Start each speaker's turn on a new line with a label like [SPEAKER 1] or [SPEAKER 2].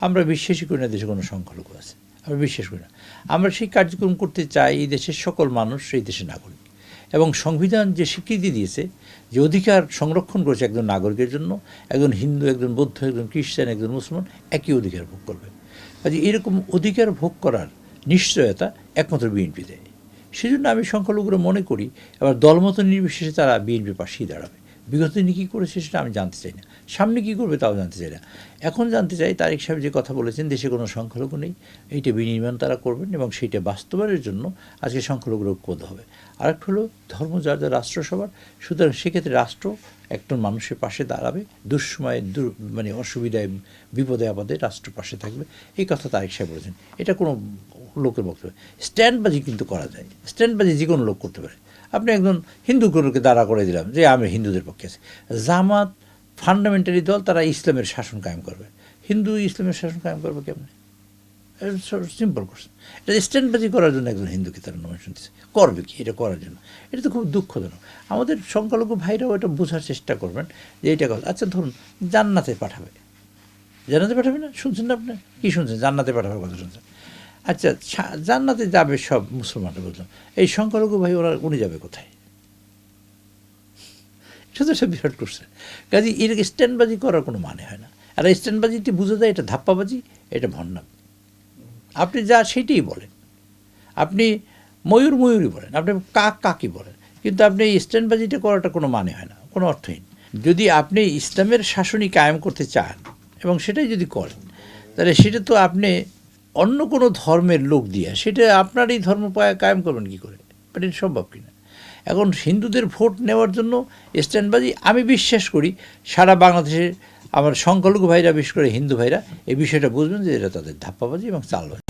[SPEAKER 1] আমরা বিশ্বাসই করি না দেশে কোনো সংখ্যালঘু আছে, আমরা বিশ্বাস করি না। আমরা সেই কার্যক্রম করতে চাই এই দেশের সকল মানুষ এই দেশের নাগরিক, এবং সংবিধান যে স্বীকৃতি দিয়েছে, যে অধিকার সংরক্ষণ করেছে একজন নাগরিকের জন্য, একজন হিন্দু, একজন বৌদ্ধ, একজন খ্রিস্টান, একজন মুসলমান একই অধিকার ভোগ করবে। কাজে এরকম অধিকার ভোগ করার নিশ্চয়তা একমাত্র বিএনপি দেয়। সেজন্য আমি সংখ্যালঘুরা মনে করি এবার দলমত নির্বিশেষে তারা বিএনপির পাশেই দাঁড়াবে। বিগত দিনে কী করেছে সেটা আমি জানতে চাই না, সামনে কী করবে তাও জানতে চাই না। এখন জানতে চাই তারেক সাহেব যে কথা বলেছেন দেশে কোনো সংখ্যালঘু নেই, এইটা বিনির্মাণ তারা করবেন এবং সেইটা বাস্তবায়নের জন্য আজকে সংখ্যালঘুর ঐক্যবদ্ধ হবে। আরেকটা হলো ধর্ম যার যার রাষ্ট্রসভার, সুতরাং সেক্ষেত্রে রাষ্ট্র একজন মানুষের পাশে দাঁড়াবে, দুঃসময়ে মানে অসুবিধায় বিপদে আপদে রাষ্ট্র পাশে থাকবে, এই কথা তারেক সাহেব বলেছেন। এটা কোনো লোকের বক্তব্য। স্ট্যান্ডবাজি কিন্তু করা যায়, স্ট্যান্ডবাজি যে কোনো লোক করতে পারে। আপনি একজন হিন্দুগুলোকে দাঁড়া করে দিলাম যে আমি হিন্দুদের পক্ষে আছি। জামাত ফান্ডামেন্টালি দল, তারা ইসলামের শাসন কায়েম করবে। হিন্দু ইসলামের শাসন কায়েম করবে কেমনে? Simple question. এটা স্ট্যান্ডবাজি করার জন্য একজন হিন্দুকে তারা নয় শুনতেছে, করবে কি এটা করার জন্য? এটা তো খুব দুঃখজনক। আমাদের সংখ্যালঘু ভাইরাও এটা বোঝার চেষ্টা করবেন যে এইটা কথা। আচ্ছা ধরুন জান্নাতে পাঠাবে, জান্নাতে পাঠাবে না, শুনছেন না আপনি? কী শুনছেন? জান্নাতে পাঠাবে কথা শুনছেন। আচ্ছা জান্নাতে যাবে সব মুসলমানরা, বুঝলাম। এই সংখ্যালঘু ভাই উনি যাবে কোথায়? এটা তো সব বিরাট করছে। কাজে এর স্ট্যান্ডবাজি করার কোনো মানে হয় না। আর স্ট্যান্ডবাজিটি বুঝে যায় এটা ধাপ্পাবাজি, এটা ভণ্ডাম। আপনি যা সেইটাই বলেন, আপনি ময়ূরই বলেন, আপনি কাকই বলেন, কিন্তু আপনি এই স্ট্যান্ডবাজিটা করাটা কোনো মানে হয় না, কোনো অর্থহীন। যদি আপনি ইসলামের শাসনই কায়েম করতে চান এবং সেটাই যদি করেন, তাহলে সেটা তো আপনি অন্য কোনো ধর্মের লোক দিয়ে সেটা আপনার এই ধর্ম কায়েম করবেন কী করে? বাট এটা সম্ভব কিনা? এখন হিন্দুদের ভোট নেওয়ার জন্য স্ট্যান্ডবাজি, আমি বিশ্বাস করি সারা বাংলাদেশের আমার সংখ্যালঘু ভাইরা, বিশেষ করে হিন্দু ভাইরা এই বিষয়টা বুঝবেন যে এটা তাদের ধাপ্পাবাজি এবং চালবাজি।